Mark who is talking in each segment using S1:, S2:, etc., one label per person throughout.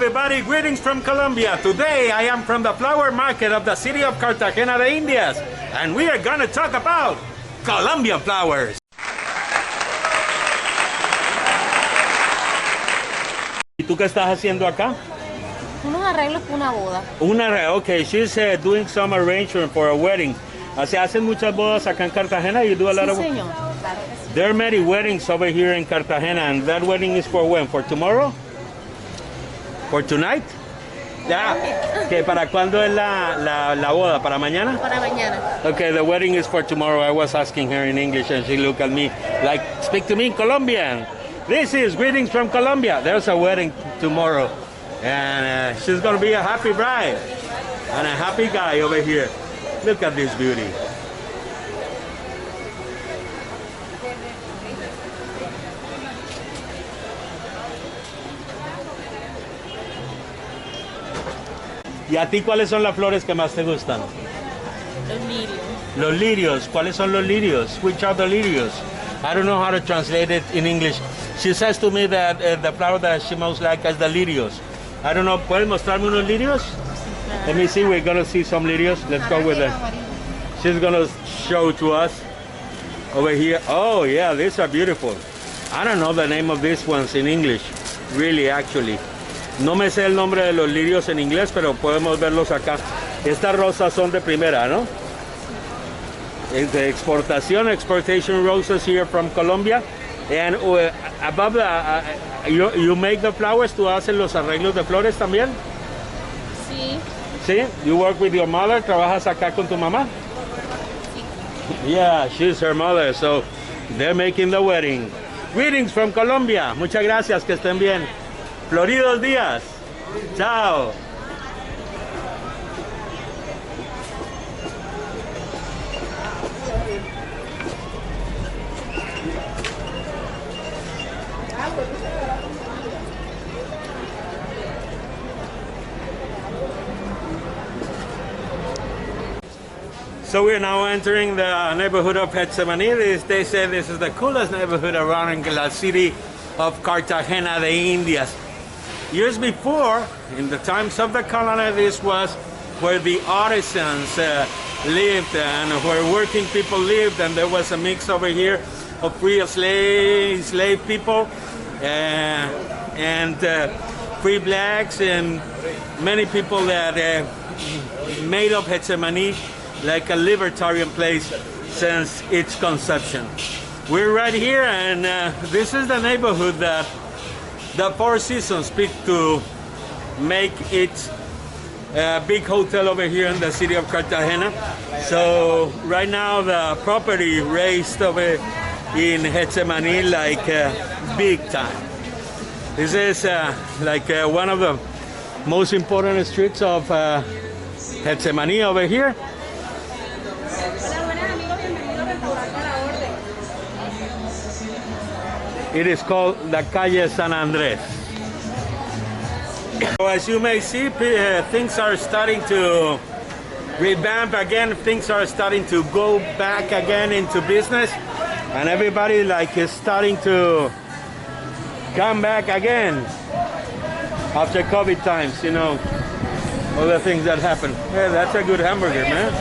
S1: everybody, greetings from Colombia. Today I am from the flower market of the city of Cartagena de Indias, and we are gonna talk about Colombian flowers. ¿Y tú qué estás haciendo acá?
S2: Unos arreglos para una boda.
S1: Okay, she's doing some arrangement for a wedding. ¿Se hacen muchas bodas acá en Cartagena? You do a lot of...
S2: Señor. Claro que sí.
S1: There are many weddings over here in Cartagena, and that wedding is for when? For tomorrow? For tonight? Yeah. Okay, ¿para cuándo es la boda? ¿Para mañana?
S2: Para mañana.
S1: Okay, the wedding is for tomorrow. I was asking her in English, and she looked at me like, speak to me in Colombian. This is greetings from Colombia. There's a wedding tomorrow, and she's going to be a happy bride and a happy guy over here. Look at this beauty. ¿Y a ti cuáles son las flores que más te gustan?
S2: Los lirios.
S1: Los lirios. ¿Cuáles son los lirios? Which are the lirios? I don't know how to translate it in English. She says to me that the flower that she most likes is the lirios. I don't know. ¿Puedes mostrarme unos lirios? Let me see. We're going to see some lirios. Let's go with it. She's going to show to us over here. Oh, yeah, these are beautiful. I don't know the name of these ones in English. Really, actually. No me sé el nombre de los lirios en inglés, pero podemos verlos acá. Estas rosas son de primera, ¿no? Es de exportation roses here from Colombia. And above the, you make the flowers, ¿tú haces los arreglos de flores también?
S2: Sí.
S1: ¿Sí? You work with your mother, ¿trabajas acá con tu mamá?
S2: Sí.
S1: Yeah, she's her mother, so they're making the wedding. Greetings from Colombia. Muchas gracias, que estén bien. Floridos días. Chao. So we're now entering the neighborhood of Getsemaní. They say this is the coolest neighborhood around in the city of Cartagena de Indias. Years before, in the times of the colony, this was where the artisans lived and where working people lived, and there was a mix over here of free slave people and free blacks and many people that made of Getsemaní like a libertarian place since its conception. We're right here, and this is the neighborhood that the Four Seasons picked to make it a big hotel over here in the city of Cartagena. So right now the property raised over in Getsemaní like big time. This is like one of the most important streets of Getsemaní over here. It is called the Calle San Andres. So as you may see, things are starting to revamp again. Things are starting to go back again into business, and everybody like is starting to come back again after COVID times. You know, all the things that happen. Yeah, that's a good hamburger, man.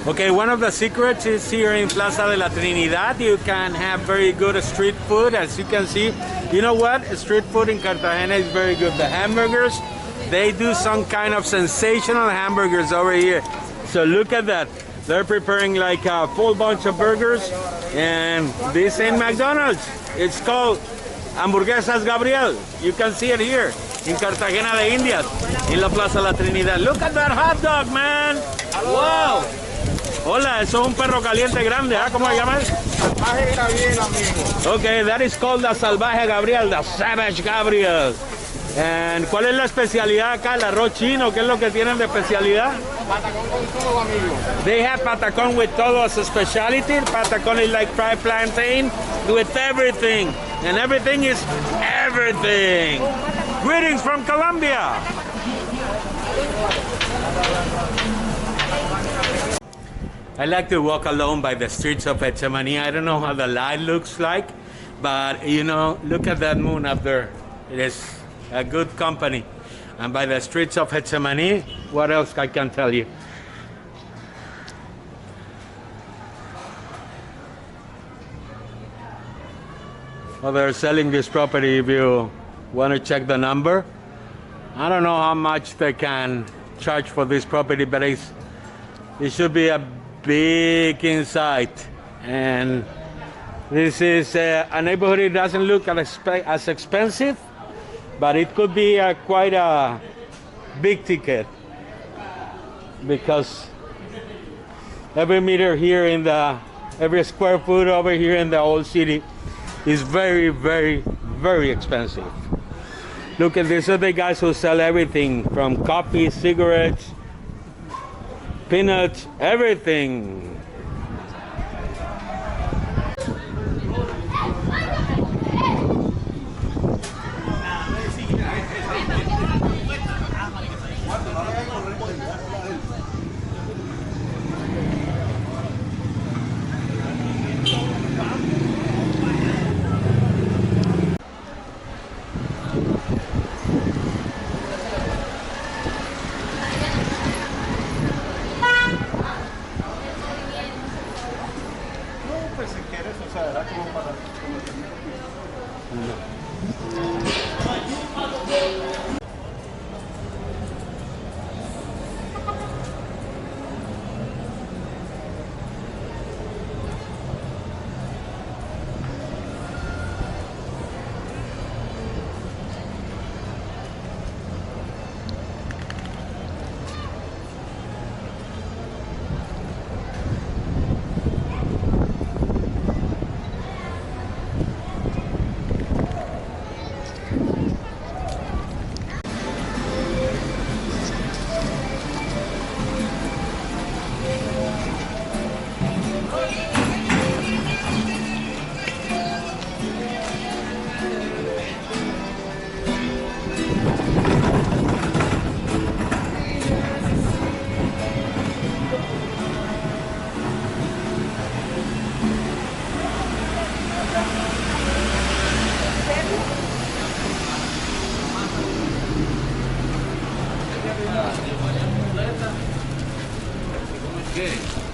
S1: Okay, one of the secrets is here in Plaza de La Trinidad. You can have very good street food, as you can see. You know what? Street food in Cartagena is very good. The hamburgers, they do some kind of sensational hamburgers over here. So look at that. They're preparing like a full bunch of burgers, and this ain't McDonald's. It's called Hamburguesas Gabriel. You can see it here in Cartagena de Indias, in la Plaza de La Trinidad. Look at that hot dog, man. Wow. Hola, eso es un perro caliente grande, ¿ah? ¿Cómo se llama?
S3: Salvaje Gabriel, amigo.
S1: Okay, that is called the Salvaje Gabriel, the Savage Gabriel. And ¿cuál es la especialidad acá? ¿El arroz chino? ¿Qué es lo que tienen de especialidad?
S3: Patacón con todo, amigo.
S1: They have Patacón with todo as a specialty. Patacón is like fried plantain with everything. And everything is everything. Greetings from Colombia. I like to walk alone by the streets of Getsemaní. I don't know how the light looks like, but you know, look at that moon up there. It is a good company. And by the streets of Getsemaní, what else I can tell you? Well, they're selling this property if you want to check the number. I don't know how much they can charge for this property, but it should be a big inside. And this is a neighborhood. It doesn't look as expensive, but it could be quite a big ticket, because every meter here in every square foot over here in the old city is very, very, very expensive. Look at this, are the guys who sell everything from coffee, cigarettes, peanuts, everything.
S4: Good.